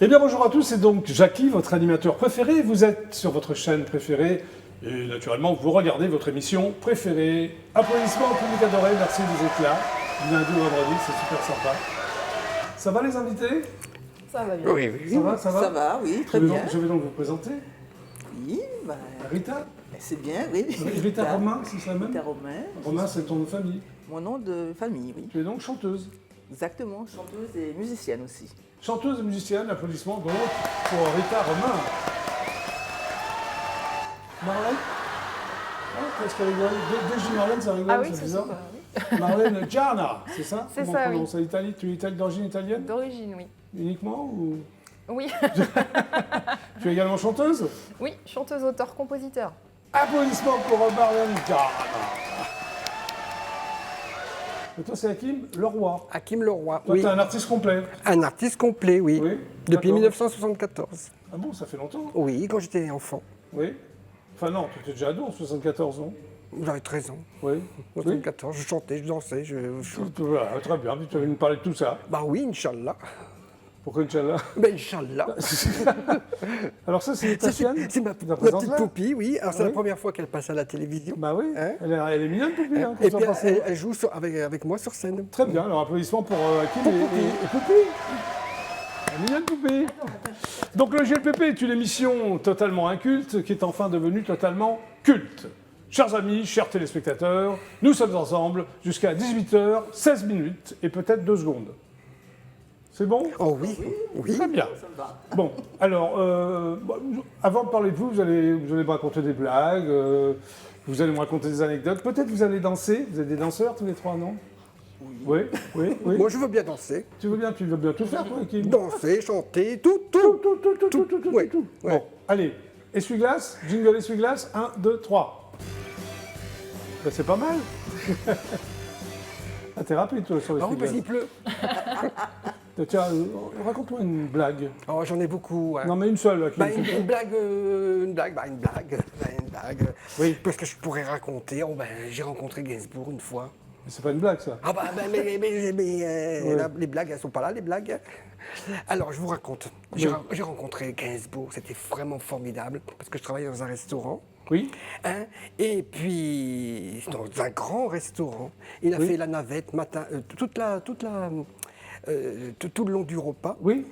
Eh bien bonjour à tous, c'est donc Jackie, votre animateur préféré. Vous êtes sur votre chaîne préférée et naturellement vous regardez votre émission préférée. Applaudissements au public adoré, merci vous êtes là. Du lundi au vendredi, c'est super sympa. Ça va les invités? Ça va bien. Oui, oui. Ça va Ça va, oui, très bien. Je vais donc vous présenter. Oui, bah, Rita? c'est bien, oui. Rita Romain, c'est ça même? Rita Romain. Romain, c'est ton nom de famille. Mon nom de famille, oui. Tu es donc chanteuse. Exactement, chanteuse et musicienne aussi. Chanteuse et musicienne, applaudissements donc pour Rita Romain. Marlène? Ah, qu'est-ce qu'elle rigole? Dès que je dis Marlène, ça rigole, Ah oui, c'est c'est bizarre. super, oui. Marlène Gianna, c'est ça? C'est Comment ça, on oui. prononce l'Italie? Tu es d'origine italienne D'origine, oui. uniquement ou... Oui, Tu es également chanteuse? oui, chanteuse, auteur, compositeur. Applaudissements pour Marlène Gianna. Et toi, c'est Hakim Leroy. Hakim Leroy, Toi, oui. t'es un artiste complet. Un artiste complet, oui. Oui, Depuis d'accord. 1974. Ah bon, ça fait longtemps? Oui, quand j'étais enfant. Oui. Enfin non, tu étais déjà ado en 74, non? J'avais 13 ans. Oui. Oui. 74, je chantais, je dansais, Voilà, très bien, tu vas nous parler de tout ça. Bah oui, Inch'Allah. Pourquoi Inch'Allah? Ben Inch'Allah. Alors ça, c'est ta chienne? C'est ma La petite présente-la? Poupie, oui. Alors c'est Oui. la première fois qu'elle passe à la télévision. Bah oui, Hein? elle est mignonne, Poupie. Hein, Et quand puis on passe. elle joue avec moi sur scène. Très bien, alors applaudissements pour Hakim Pour et Poupie. Poupie. La mignonne Poupée. Donc le GLPP est une émission totalement inculte qui est enfin devenue totalement culte. Chers amis, chers téléspectateurs, nous sommes ensemble jusqu'à 18h16 minutes et peut-être 2 secondes. C'est bon? Oh oui, oui. Très bien. Ça me va. Bon, alors, avant de parler de vous, vous allez me raconter des blagues, vous allez me raconter des anecdotes. Peut-être vous allez danser. Vous êtes des danseurs tous les trois, non? Oui. Oui, oui. Moi je veux bien danser. Tu veux bien tout faire, toi, Kim? Danser, chanter, tout. Tout. Oui, ouais. Bon, allez, essuie-glace, jingle essuie-glace, 1, 2, 3. Ben, c'est pas mal. Ah, t'es rapide, toi, sur Ah oui, parce qu'il l'essuie-glace. pleut. Tiens, raconte-moi une blague. Oh, j'en ai beaucoup. Hein. Non, mais une seule, là, qui Bah, une blague. Oui. Parce que je pourrais raconter. Oh, ben, j'ai rencontré Gainsbourg une fois. Mais c'est pas une blague, ça. Ah bah, les blagues, elles sont pas là, les blagues. Alors, je vous raconte. J'ai rencontré Gainsbourg, c'était vraiment formidable, parce que je travaillais dans un restaurant. Oui. Hein, et puis, dans un grand restaurant, il a Oui. fait la navette matin, tout le long du repas. Oui.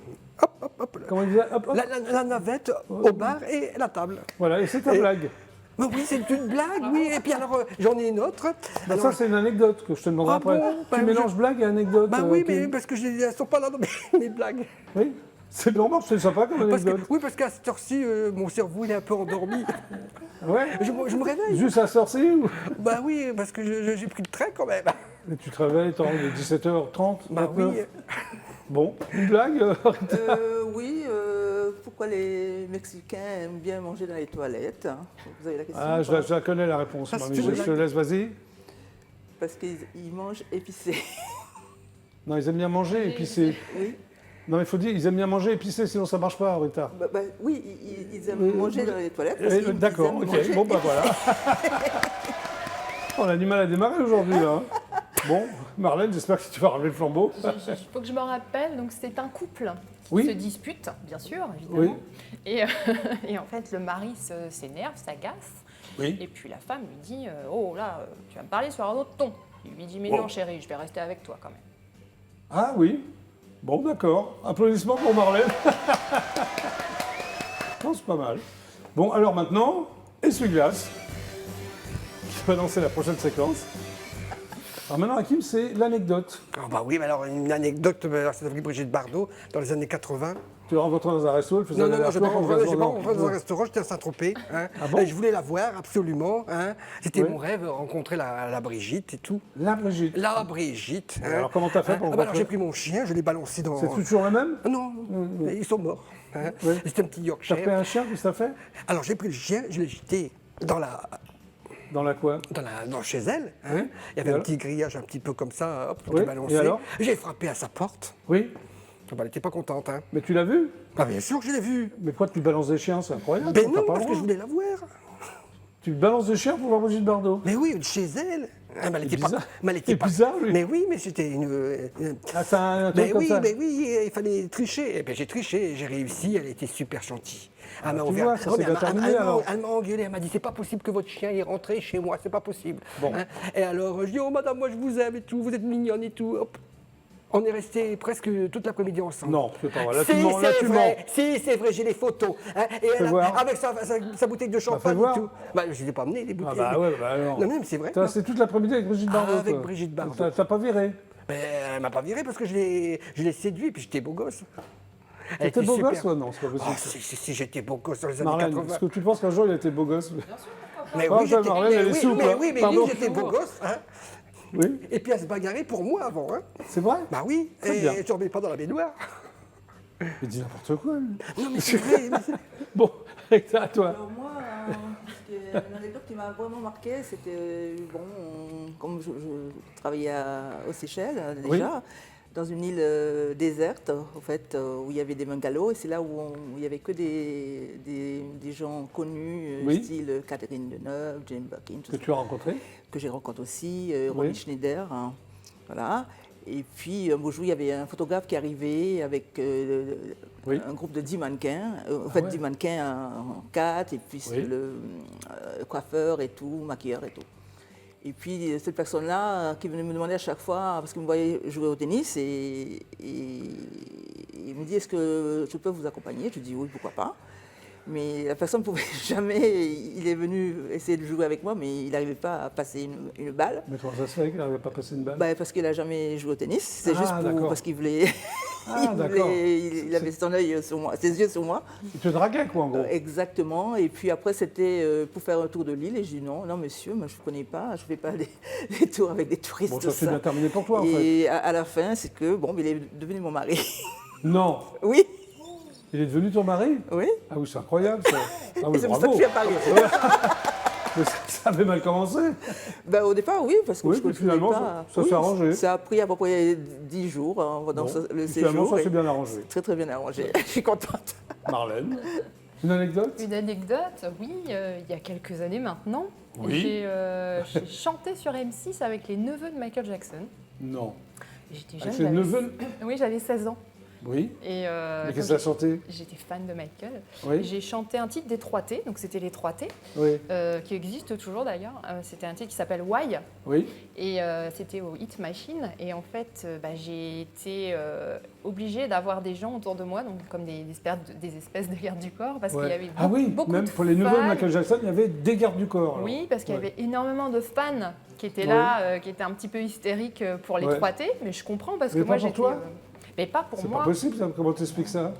Hop. Comment il disait? Hop, hop. La navette au bar et la table. Voilà, et c'est ta Et- blague. Mais oui, c'est une blague, oui. Et puis alors, j'en ai une autre. Bah, Alors, ça, c'est une anecdote que je te demanderai Ah après. bon? Tu Bah, mélanges blague et anecdote. bah oui, mais Kim. parce que elles sont pas là dans mes blagues. Oui. C'est normal, c'est sympa comme Parce que, anecdote. oui, parce qu'à cette heure-ci, mon cerveau il est un peu endormi. Ouais. Je me réveille. Juste à sorcier ou... Bah oui, parce que j'ai pris le train quand même. Et tu te réveilles, il est 17h30, Bah 29. oui. Bon, une blague Rita? Oui, pourquoi les Mexicains aiment bien manger dans les toilettes? Vous avez la question? Ah, ou pas? je la connais la réponse, Ça, moi, c'est mais une je te blague. laisse, vas-y. Parce qu'ils mangent épicé. Non, ils aiment bien manger épicé. Oui. Non, mais il faut dire, ils aiment bien manger épicé, sinon ça marche pas, Rita. Oui, ils aiment manger dans les toilettes. Parce qu'ils D'accord, aiment ok, manger bon, bah voilà. On a du mal à démarrer aujourd'hui, là. Bon, Marlène, j'espère que tu vas ramener le flambeau. Il faut que je me rappelle, donc c'est un couple qui Oui. se dispute, bien sûr, évidemment. Oui. Et, et en fait, le mari s'énerve, s'agace. Oui. Et puis la femme lui dit oh là, tu vas me parler sur un autre ton. Il lui dit mais Oh. non, chérie, je vais rester avec toi quand même. Ah oui. Bon, d'accord. Applaudissements pour Marlène. Non, c'est pas mal. Bon, alors maintenant, essuie-glace, qui va lancer la prochaine séquence. Alors maintenant, Hakim, c'est l'anecdote. Ah bah oui, mais alors une anecdote, c'est avec Brigitte Bardot dans les années 80. Tu l'as rencontré dans un resto, elle faisait Non, un je n'ai pas aller-retour, rencontré non. dans un restaurant, j'étais à Saint-Tropez. Hein. Ah bon? Et je voulais la voir absolument. Hein. C'était Oui. mon rêve, rencontrer la Brigitte et tout. La Brigitte. La Brigitte. Et alors, comment t'as fait pour Ah bah alors rencontrer? j'ai pris mon chien, je l'ai balancé dans... C'est toujours le même? Ah non, ils sont morts. Hein. Oui. C'était un petit T'as Yorkshire. pris un chien, qu'est-ce que t'as fait? Alors j'ai pris le chien, je l'ai jeté dans Quoi? chez elle. Hein. Oui. Il y avait Et un alors petit grillage un petit peu comme ça, hop, je Oui. l'ai balancé. Et alors J'ai frappé à sa porte. Oui. Ah bah, elle n'était pas contente. Hein. Mais tu l'as vu? Ah bien sûr que je l'ai vue. Mais pourquoi tu balances des chiens? C'est incroyable. Mais t'as non, pas le parce que droit. je voulais la voir. Tu balances de cher pour voir Brigitte Bardot. Mais oui, chez elle. Ah, mais elle était pas. bizarre. Mais elle était pas. bizarre, lui. Mais oui, mais c'était une. Ah, c'est un truc Mais comme oui, ça. mais oui, il fallait tricher. Et bien j'ai triché, j'ai réussi, elle était super gentille. Elle m'a tu ouvert. vois, ça Oh, s'est mais bien terminé, alors. elle m'a engueulé, elle m'a dit c'est pas possible que votre chien est rentré chez moi, c'est pas possible. Bon. Et alors je dis oh madame, moi je vous aime et tout, vous êtes mignonne et tout. Hop. On est resté presque toute l'après-midi ensemble. Non, c'est pas vrai. Là, Si, tu mens. Là, c'est tu mens. vrai. Si, c'est vrai, j'ai les photos. Et elle, voir. avec sa bouteille de champagne voir. et tout. Bah, je ne les ai pas amenées, les Ah bouteilles. bah ouais, bah alors. Non, mais c'est vrai. T'as resté toute l'après-midi avec Brigitte Bardot. avec toi. Brigitte Bardot. T'as pas viré. Ben, elle m'a pas viré parce que je l'ai séduit et puis j'étais beau gosse. Elle T'étais était beau super. gosse, toi? Non, c'est pas Oh, possible. si, j'étais beau gosse dans les années Marlène, 80. est-ce que tu penses qu'un jour il a été beau gosse? Mais Ah, oui, ça, j'étais Marlène, elle est oui, souple, mais hein. oui, mais Pardon. oui, j'étais beau gosse. Hein. Oui, Et puis elle se bagarrait pour moi avant. Hein. c'est vrai? Bah oui, C'est et bien. je ne dormais pas dans la baignoire. Il dit n'importe quoi, lui. Non, mais c'est vrai. Bon, à toi. Alors moi, une anecdote qui m'a vraiment marqué, c'était, comme je travaillais aux Seychelles déjà, dans une île déserte, en fait, où il y avait des bungalows, et c'est là où il n'y avait que des gens connus, Oui. style Catherine Deneuve, Jane Birkin, tout Que ça, tu as rencontré? que j'ai rencontré aussi, Romy Schneider, hein, voilà. Et puis un beau jour, il y avait un photographe qui arrivait avec un groupe de 10 mannequins, en fait 10 mannequins en 4, et puis le coiffeur et tout, maquilleur et tout. Et puis cette personne-là qui venait me demander à chaque fois, parce qu'il me voyait jouer au tennis, et il me dit est-ce que je peux vous accompagner? Je dis oui, pourquoi pas. Mais la personne ne pouvait jamais, il est venu essayer de jouer avec moi, mais il n'arrivait pas à passer une balle. Mais comment ça se fait qu'il n'arrivait pas à passer une balle? Bah, parce qu'il n'a jamais joué au tennis, c'est Ah, juste d'accord. parce qu'il voulait. Ah, d'accord. il avait son œil sur moi, ses yeux sur moi. Il te draguait, quoi, en gros. Exactement. Et puis après, c'était pour faire un tour de l'île. Et j'ai dit non, monsieur, moi je ne connais pas, je ne fais pas des tours avec des touristes. Bon, ça tout s'est bien terminé pour toi, en fait. Et à la fin, c'est que, il est devenu mon mari. Non. Oui, Il est devenu ton mari? oui. Ah oui, c'est incroyable, ça. Ah oui, Et c'est pour ça que bravo. je suis à Paris. Mais ça avait mal commencé. Ben, au départ, oui, parce que Oui, je puis ne connais finalement, pas. ça s'est arrangé. Ça a pris à peu près 10 jours hein, pendant Bon. le Finalement, séjour. ça s'est et bien arrangé. Très, très bien arrangé. Je suis contente. Marlène, une anecdote? Une anecdote, oui, il y a quelques années maintenant. Oui. J'ai chanté sur M6 avec les neveux de Michael Jackson. Non. J'étais Avec jeune. ses neveux? Oui, j'avais 16 ans. Oui. Et Mais donc, qu'est-ce que t'as chanté? j'étais fan de Michael. Oui. J'ai chanté un titre des 3T, donc c'était les 3T, Oui. qui existe toujours d'ailleurs. C'était un titre qui s'appelle Why, Oui. et c'était au Hit Machine. Et en fait, j'ai été obligée d'avoir des gens autour de moi, donc comme des espèces de gardes du corps, parce qu'il y avait Ah oui, beaucoup même de pour les neveux de fans. Michael Jackson, il y avait des gardes du corps. alors. Oui, parce qu'il y Ouais. avait énormément de fans qui étaient là, qui étaient un petit peu hystériques pour les Ouais. 3T, mais je comprends parce Mais que moi pas pour j'étais. toi Mais pas pour C'est moi. pas possible, ça. Comment t'expliques ça?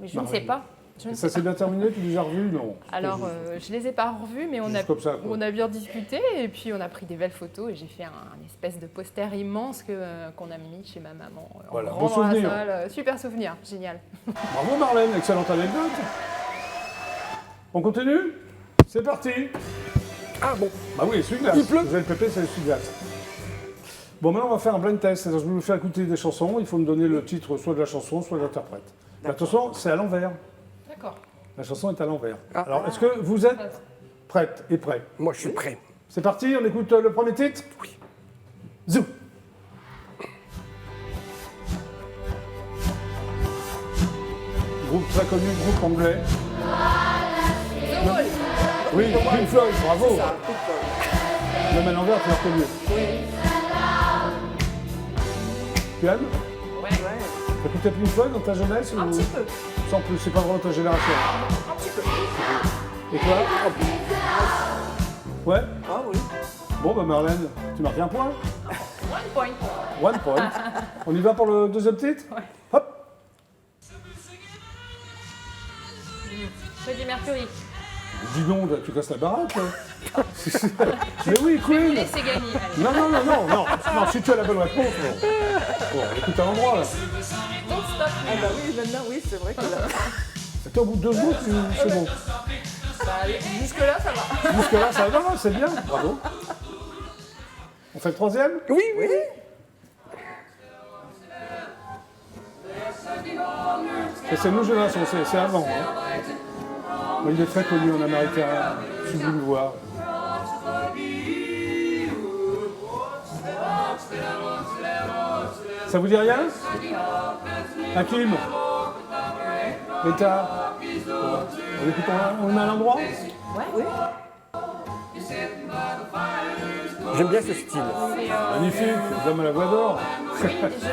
Mais je ne Marlène. sais pas. Je ne Et sais ça s'est pas. bien terminé? Tu les as revus? Non. Alors, je les ai pas revus, mais Juste comme ça, quoi. on a bien discuté et puis on a pris des belles photos et j'ai fait un espèce de poster immense qu'on a mis chez ma maman. En Voilà, grand bon dans la souvenir. salle. Super souvenir, génial. Bravo Marlène, excellente anecdote. On continue? C'est parti. Ah bon. Bah oui, essuie-glace. Il pleut. Vous avez le pépé, c'est l'essuie-glace. Bon, maintenant on va faire un blind test. C'est-à-dire, je vais vous faire écouter des chansons. Il faut me donner le titre soit de la chanson, soit de l'interprète. Attention, c'est à l'envers. D'accord. La chanson est à l'envers. Ah. Alors, est-ce que vous êtes prête et prêt? Moi, je suis prêt. C'est parti, on écoute le premier titre? Oui. Zou. Groupe très connu, groupe anglais. Oui, Pink Floyd, bravo. Ça, Pink Floyd. Même à l'envers, tu l'as reconnu. Tu aimes? Ouais. Ouais. T'as écouté Pink Floyd dans ta jeunesse Un ou... petit peu. Sans plus, c'est pas vraiment ta génération. Un petit peu. Et toi? Ouais? Ah oui. Bon, bah Marlène, tu marques un point. One point. One point. On y va pour le deuxième titre? Ouais. Hop. Freddie Mercury. Dis donc, tu casses la baraque. Hein. Mais oui, Je vais vous Queen. laisser gagner. Allez. Non, si tu as la bonne réponse, bon, écoute à l'endroit là. Don't stop Ah bah oui, maintenant, oui, c'est vrai que là. Attends, au bout de 2 secondes, c'est bon. Jusque-là, ça va. Jusque-là, ça va, c'est bien, bravo. On fait le troisième? Oui, oui. C'est nos générations, c'est avant. Hein. Bon, il est très connu en américain, si vous voulez le voir. Ça vous dit rien? Hakim? Rita? On écoute, on met à l'endroit? Oui. J'aime bien ce style. Magnifique, l'homme à la voix d'or. Oui,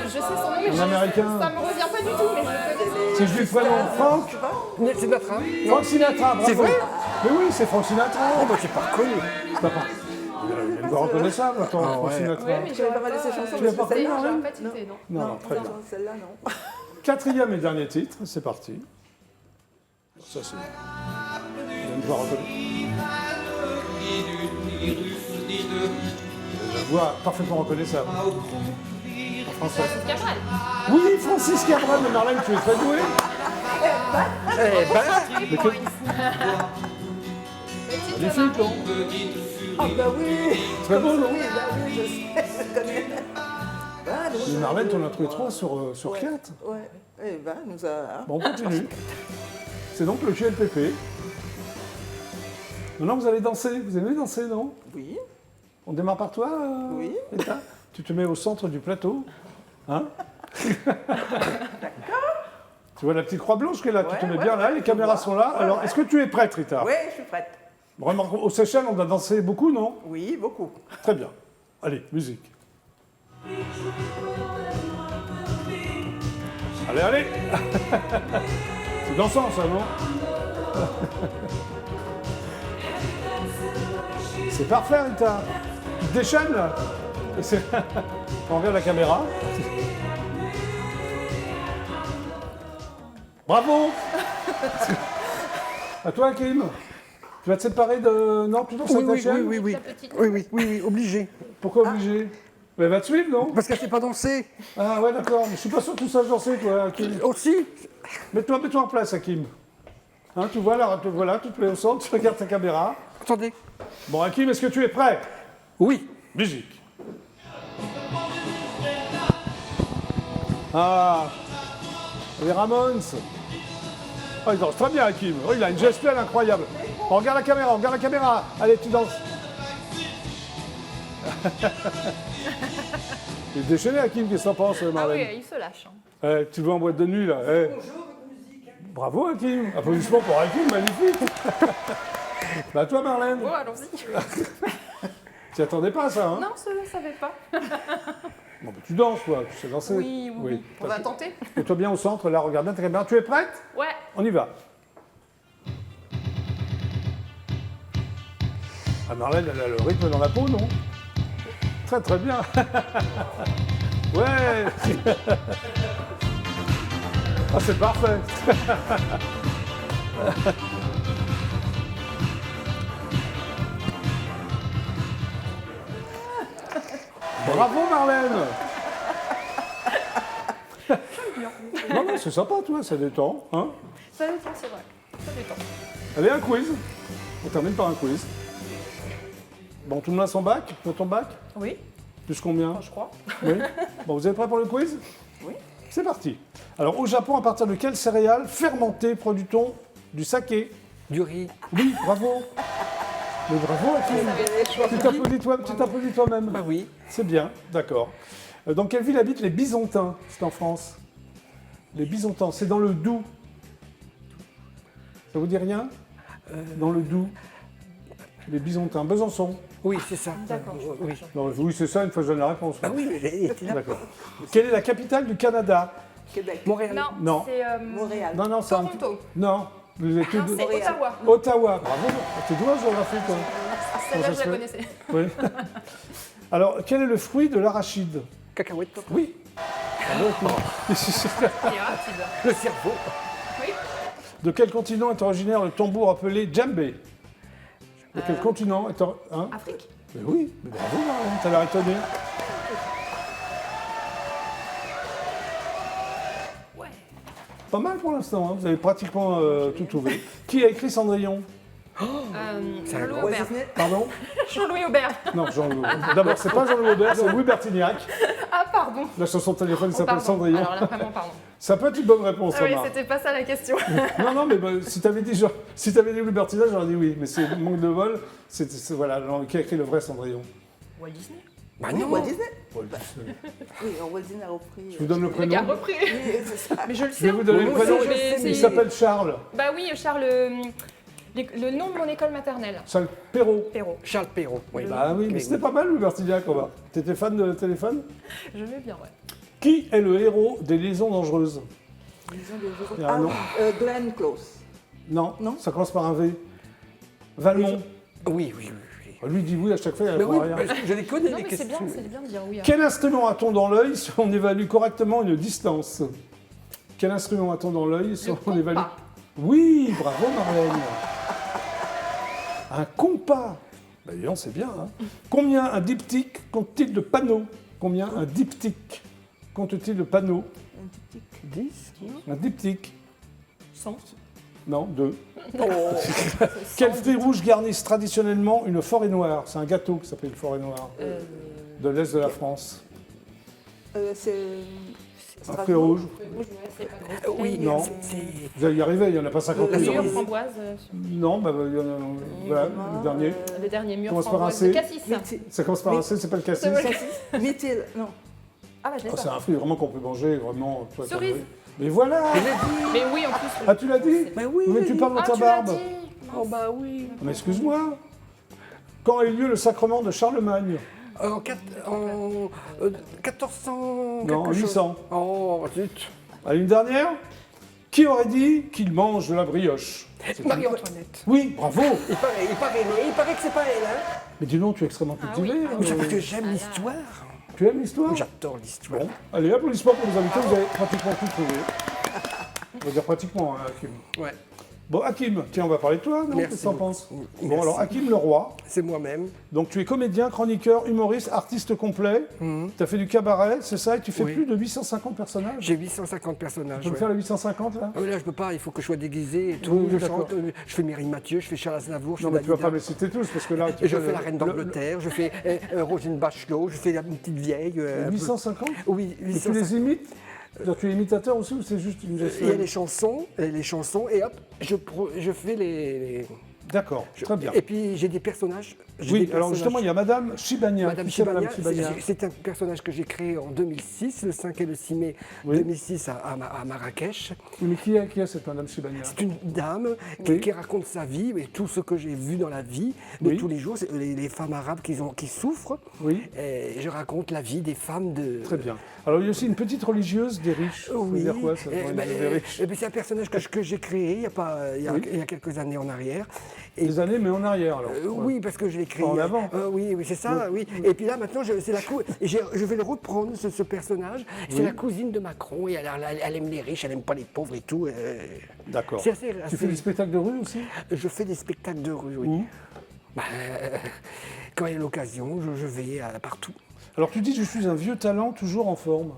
je sais son nom, mais Un Américain. ça me revient pas du tout, mais je le connais. C'est juste prénom. Frank? C'est Sinatra. Frank Sinatra, bravo. C'est vrai? Mais oui, c'est Frank Sinatra. Oh, bah, j'ai pas reconnu. C'est pas Il y a une voix reconnaissable, attends, Ah Frank ouais. Sinatra. Oui, mais Tu n'avais pas mal de ses chansons. Tu l'as pas reconnu, J'aurais Marlène? pas cité, non. Non, très bien. Celle-là, non. Quatrième et dernier titre, c'est parti. Ça, c'est. Il y a une voix reconnue. Une voix parfaitement reconnaissable. En français. Cabral. Oui, Francis Cabrel, mais Marlène, tu es très douée. Eh ben, Magnifique, non? Ah bah oui. Très beau, non? Oui, bah oui, je sais, je connais. Bah, Mais Marlène, t'en as trouvé 3 sur 4. Ouais. Eh ben, nous a... Bon, on continue. C'est donc le GLPP. Maintenant, vous allez danser. Vous aimez danser, non? Oui. On démarre par toi, Oui. Rita? Tu te mets au centre du plateau. Hein? Tu vois la petite croix blanche qui est là, tu te mets bien là, les caméras sont là. Alors, est-ce que tu es prête, Rita? Oui, je suis prête. Vraiment, aux Seychelles, on a dansé beaucoup, non? Oui, beaucoup. Très bien. Allez, musique. Allez, allez. C'est dansant, ça, non? C'est parfait, Rita. Tu te déchaînes, là. On regarde la caméra. Bravo. À toi, Hakim. Tu vas te séparer de... Non, toujours oui, avec ta oui, chienne? oui, oui, oui. La petite. Oui, obligé. Pourquoi obligé? Mais elle va te suivre, non? Parce qu'elle ne sait pas danser. Ah ouais, d'accord. Mais je suis pas sûr que tu saches danser, toi, Hakim. Aussi. Mets-toi en place, Hakim. Hein, tu vois, là, voilà, tu te mets au centre, tu regardes ta caméra. Attendez. Bon, Hakim, est-ce que tu es prêt? Oui. Musique. Ah, les Ramones. Oh, il danse très bien, Hakim. Oh, il a une gestuelle incroyable. Oh, regarde la caméra, regarde la caméra. Allez, tu danses. Il est déchaîné, Hakim, qu'est-ce que t'en penses, Ah Marlène? oui, il se lâche. Hein. Eh, tu le vois en boîte de nuit, là. Eh. Bravo, Hakim. Applaudissements pour Hakim, magnifique. Bah, toi, Marlène, Bon, allons-y. tu attendais pas à ça, hein? Non, je ne savais pas. Bon, bah, tu danses, toi. Tu sais danser. Oui. On va tenter. Mets-toi bien au centre, là, regarde bien ta caméra. Tu es prête? Ouais. On y va. Ah, Marlène, elle a le rythme dans la peau, non? Très, très bien. Ouais. Ah, c'est parfait. Bravo, Marlène. Non, c'est sympa, toi, ça détend. Hein? Ça détend, c'est vrai. Ça détend. Allez, un quiz. On termine par un quiz. Bon, tout le monde a son bac? Tu as ton bac? Oui, Plus combien? je crois. Oui. Bon, vous êtes prêts pour le quiz? Oui. C'est parti. Alors, au Japon, à partir de quelle céréale fermentée produit-on du saké? Du riz. Oui, bravo. Mais bravo, Hakim. Tu t'applaudis toi-même. Bah oui. C'est bien, d'accord. Dans quelle ville habitent les Byzantins? C'est en France. Les Byzantins, c'est dans le Doubs. Ça vous dit rien? Dans le Doubs. Les Byzantins. Besançon. Oui, c'est ça. D'accord. Oui. Non, oui, c'est ça, une fois que je donne la réponse. Ah oui, mais elle était là. D'accord. Quelle est la capitale du Canada? Québec. Montréal. Non, Non. c'est Montréal. Non, c'est un... Toronto. Non. Vous êtes tous Non, deux- c'est Ottawa. Ottawa. Bravo. T'es doué en géographie, toi. Celle-là, ça je se la fait connaissais. Oui. Alors, quel est le fruit de l'arachide? Cacahuète. Oui. Bravo, Hakim. Il est rapide. Le cerveau. Oui. De quel continent est originaire le tambour appelé djembé? De quel continent est hein? Afrique. Mais oui, mais bravo, Marlène, t'as l'air étonné. Ouais. Pas mal pour l'instant, hein, vous avez pratiquement tout trouvé. Qui a écrit Cendrillon? Jean-Louis Aubert. Pardon? Jean-Louis Aubert. Non, Jean-Louis. D'abord, c'est pas Jean-Louis Aubert, c'est Louis Bertignac. Ah, pardon. La chanson de téléphone Oh, s'appelle pardon. Cendrillon. Alors là, vraiment, pardon. Ça peut être une bonne réponse, Ah oui, Omar. c'était pas ça la question. Non, mais si t'avais dit Louis Bertignac, j'aurais dit oui. Mais c'est manque de vol. Voilà, qui a écrit le vrai Cendrillon? Walt Disney. Bah Oui, non. Walt Disney. Walt Disney. Oui, Walt Disney a repris. Je vous donne le Le prénom. gars repris. Oui, c'est ça. Mais je le Je sais. vais vous donner le Moi aussi, prénom. je le sais, mais- Il s'appelle Charles. Bah oui, Charles, le nom de mon école maternelle. Charles Perrault. Perrault. Charles Perrault. Oui. Bah oui, mais c'était pas mal, Louis Bertignac, on va. T'étais fan de téléphone? Je vais bien, ouais. Qui est le héros des liaisons dangereuses? Disons des jours- Il y a un Ah nom. oui, Glenn Close. Non, Non. ça commence par un V. Valmont. Oui. Lui dit oui à chaque fois, il Mais répond oui, à rien. parce que je les connais, Non, les mais c'est questions. bien de dire oui. Quel instrument a-t-on dans l'œil si on évalue correctement une distance? Quel instrument a-t-on dans l'œil si Le on évalue? compas. Oui, bravo Marlène. Un compas. Bah dis donc, c'est bien. Hein. Combien un diptyque compte-t-il de panneaux? Combien un diptyque compte-t-il de panneaux? Un petit tic. 10. Un diptyque? 100. Non, 2. Oh. Quel fruit rouge garnisse traditionnellement une forêt noire? C'est un gâteau qui s'appelle une forêt noire, de l'est de la France. C'est. Un fruit rouge. Oui, Non. c'est- Vous allez y arriver, il n'y en a pas 50 La 000. Mur cerise. framboise. Non, bah, il y en a, voilà, le dernier. Le dernier mur Commence par un framboise C. de cassis. Ça commence par un C, c'est pas le cassis. C'est vrai. Métil. Non. Ah bah je l'ai Oh, c'est pas. un fruit vraiment qu'on peut manger, vraiment. toi, t'as Cerise. envie. Mais voilà. Mais oui, en plus. Ah, tu l'as dit? Mais oui. Mais tu parles dans Ah, ta tu l'as barbe. dit. Oh bah oui. Mais excuse-moi. Quand a eu lieu le sacrement de Charlemagne? En 1400. Non, en quelque chose. 800. Oh, zut. À une dernière? Qui aurait dit qu'il mange de la brioche? Marie-Antoinette. Oui, bravo. Il paraît que c'est pas elle, hein. Mais dis donc, tu es extrêmement cultivé. oui, ah oui. Parce que j'aime l'histoire. Tu aimes l'histoire? J'adore l'histoire. Bon, allez, applaudissements pour les invités, vous avez pratiquement tout trouvé. On va dire pratiquement, hein, Hakim. Ouais, Bon, Hakim, tiens, on va parler de toi, non? Merci Qu'est-ce que t'en beaucoup. penses? Bon, Merci. alors, Hakim Leroy, c'est moi-même. donc tu es comédien, chroniqueur, humoriste, artiste complet. Tu as fait du cabaret, c'est ça? Et tu fais Oui. plus de 850 personnages? J'ai 850 personnages. Tu peux me ouais. faire les 850, là? Ah oui, là, je peux pas, il faut que je sois déguisé et tout. Oui, je d'accord. chante, je fais Mireille Mathieu, je fais Charles Aznavour, je Non, fais mais tu vas pas Dalida. me les citer tous, parce que là... tu Et je peux- fais la reine d'Angleterre, je fais Rosine Bachelot, je fais la petite vieille. un peu- 850? Oui, Et tu 850. les imites? C'est-à-dire, tu es imitateur aussi ou c'est juste une Il y a les chansons, et hop, je fais les. D'accord, très bien. Et puis j'ai des personnages. j'ai Oui, des alors personnages. justement, il y a Madame Chibania. Madame Qui c'est, Chibania, Chibania c'est un personnage que j'ai créé en 2006, le 5 et le 6 mai Oui. 2006 à Marrakech. Oui, mais qui est cette Madame Chibania? C'est une dame Oui. qui raconte sa vie, mais tout ce que j'ai vu dans la vie, de Oui. tous les jours, c'est les femmes arabes qui souffrent. Oui. Et je raconte la vie des femmes de. Très bien. Alors, il y a aussi une petite religieuse des riches. Ça veut Oui, dire quoi, ça, eh ben, des riches? c'est un personnage que j'ai créé il y a quelques années en arrière. Et, Des années, mais en arrière, alors. oui, parce que je l'ai créé. Pas en avant. Oui, c'est ça, oui. Et puis là, maintenant, je vais le reprendre, ce personnage. C'est Oui. la cousine de Macron, et elle aime les riches, elle n'aime pas les pauvres et tout. D'accord. C'est assez- Tu assez- fais des spectacles de rue aussi? Je fais des spectacles de rue, oui. Où? Bah, quand il y a l'occasion, je vais partout. Alors, tu dis, je suis un vieux talent toujours en forme.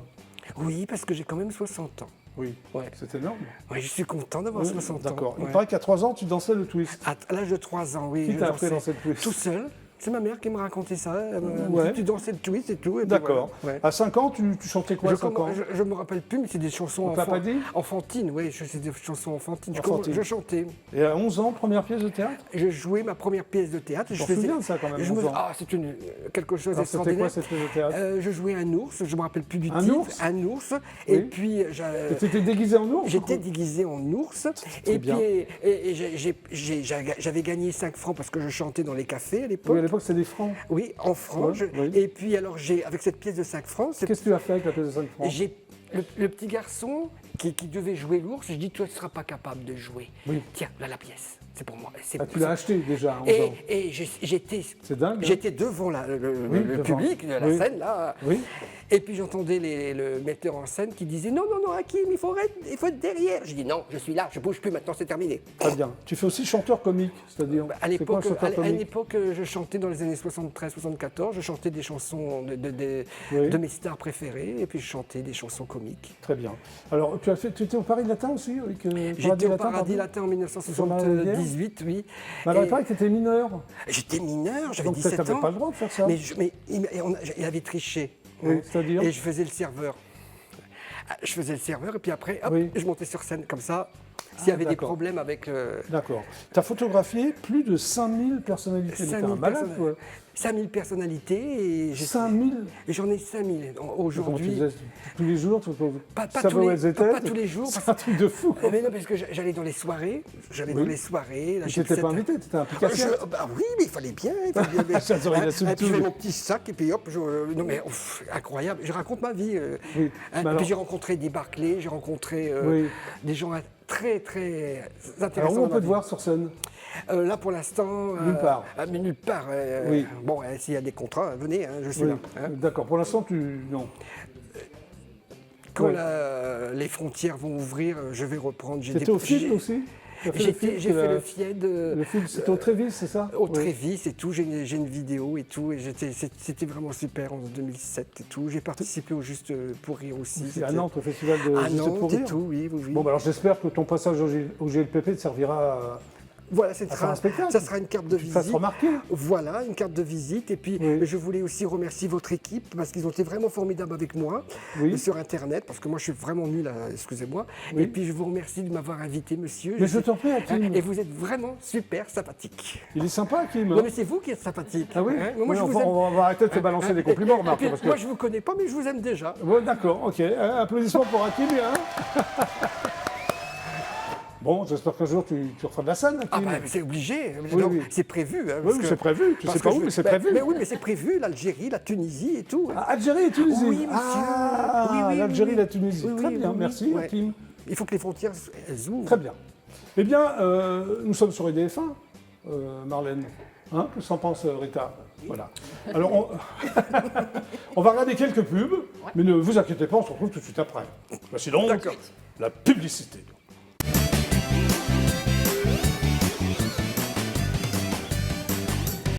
Oui, parce que j'ai quand même 60 ans. Oui. Ouais. C'est énorme. Ouais, je suis content d'avoir Oui, 60 ans. D'accord. Il Ouais. paraît qu'à 3 ans, tu dansais le twist. À l'âge de 3 ans, oui. Qui je t'a appris à dansais danser le twist? Tout seul. C'est ma mère qui me racontait ça. Elle me Ouais. dit, tu dansais le twist et tout. et puis D'accord. voilà. Ouais. À 5 ans, tu chantais quoi à 5 ans? Je me rappelle plus, mais c'est des chansons On t'a pas dit enfantines. Oui, c'est des chansons enfantines. Enfantines. Je chantais. Et à 11 ans, première pièce de théâtre? Je jouais ma première pièce de théâtre. Je me souviens de ça quand même, je 11 ans. Ah, c'est quelque chose Alors, c'était d'extraordinaire. quoi cette pièce de théâtre? Je jouais un ours, je me rappelle plus du Un titre. ours Un ours. Oui. Et puis, Et tu étais déguisé en ours? j'étais déguisé en ours. Et bien. puis, j'avais gagné 5 francs parce que je chantais dans les cafés à l'époque. Oui, à l'époque, c'était des francs. Oui, en francs. Ouais, oui. Et puis, alors, avec cette pièce de 5 francs, Qu'est-ce que tu as fait avec la pièce de 5 francs? j'ai le petit garçon qui devait jouer l'ours, je dis, toi, tu ne seras pas capable de jouer. Oui. Tiens, là, la pièce. C'est pour moi. Ah, tu l'as acheté déjà à 11 ans. Et j'étais C'est dingue, hein. j'étais devant le devant. public de la Oui. scène, là. Oui. Et puis j'entendais le metteur en scène qui disait, non, Hakim, il faut être derrière. J'ai dit, non, je suis là, je bouge plus, maintenant c'est terminé. Très bien. Tu fais aussi chanteur comique, c'est-à-dire À c'est quoi, l'époque, chanteur à comique l'époque, je chantais dans les années 73-74, je chantais des chansons Oui. de mes stars préférées, et puis je chantais des chansons comiques. Très bien. Alors, tu étais au Paris Latin aussi avec, J'étais au Paradis pardon Latin en Sur la rivière 1978, oui. Mais alors, il Et paraît que tu étais mineur. j'étais mineur, j'avais Donc, tu 17 n'avais ans. pas le droit de faire ça. Mais il avait triché. Oui, hein. c'est-à-dire Et je faisais le serveur. Je faisais le serveur et puis après, hop, Oui. je montais sur scène comme ça. s'il y avait des d'accord. problèmes avec le... D'accord. Tu as photographié plus de 5000 personnalités. Mais t'es un malade, toi. 5000 personnalités et 5000. et j'en ai 5000 Comment aujourd'hui. tu faisais tous les jours, tu Pas savais tous où les- elles étaient. pas tous les jours, C'est un truc de fou. Mais non, parce que j'allais dans les soirées. J'allais Oui. dans les soirées. Tu n'étais pas invité, tu étais un Je- Picasso. bah oui, mais il fallait bien. Il fallait bien. J'adorais la soupe Et puis tout. j'avais mon petit sac et puis hop, non mais incroyable. Je raconte ma vie. Oui. Hein, Mais alors- puis j'ai rencontré des Barclay, j'ai rencontré Oui. des gens très très intéressants. Alors où on dans ma peut te vie. voir sur scène? Là pour l'instant. Nulle part. Mais nulle part. Oui. Bon, s'il y a des contrats, venez, hein, je suis Oui. là. hein. D'accord. Pour l'instant, non. Quand Ouais. les frontières vont ouvrir, je vais reprendre. C'était au FID aussi? Tu as fait le FID, J'ai fait le FIED. Le film, c'était au Trévis, c'est ça? Au Oui. Trévis et tout, j'ai une vidéo et tout, et c'était vraiment super en 2007 et tout. J'ai participé au Juste pour rire aussi. C'est à Nantes, au festival de À Juste pour Nantes et rire. tout, oui, oui, oui. Bon, bah alors j'espère que ton passage au GLPP te servira Voilà, à faire un spectacle. ça sera une carte de Tu te fasses visite. remarquer. Voilà, une carte de visite. Et puis, Oui. je voulais aussi remercier votre équipe parce qu'ils ont été vraiment formidables avec moi Oui. sur Internet, parce que moi, je suis vraiment nul, excusez-moi. Oui. Et puis, je vous remercie de m'avoir invité, monsieur. Mais je t'en prie, Hakim. Et vous êtes vraiment super sympathique. Il est sympa, Hakim. Non, mais c'est vous qui êtes sympathique. Ah oui, Hein, Oui, moi, je vous aime. on va arrêter de te balancer des compliments, Et remarque. puis, Parce que... moi, je vous connais pas, mais je vous aime déjà. Ouais, d'accord, ok. Applaudissements pour Hakim. Hein. Bon, j'espère qu'un jour tu referas de la scène, Ah Hakim. bah, c'est obligé. Oui, Donc, oui. c'est prévu. Hein, Oui, parce oui, que- c'est prévu. Tu parce sais pas que où, je- mais c'est bah, prévu. Mais oui, mais c'est prévu. L'Algérie, la Tunisie et tout. hein. Ah, Algérie et Tunisie. Oui, monsieur. Ah, Oui, oui, l'Algérie et oui. la Tunisie. Oui, Très oui, bien, oui, merci, ouais. Hakim. Il faut que les frontières elles ouvrent. Très bien. Eh bien, nous sommes sur EDF1, Marlène. Hein, qu'est-ce que t'en penses, Rita? Voilà. Alors, on va regarder quelques pubs, mais ne vous inquiétez pas, on se retrouve tout de suite après. Voici donc D'accord. la publicité.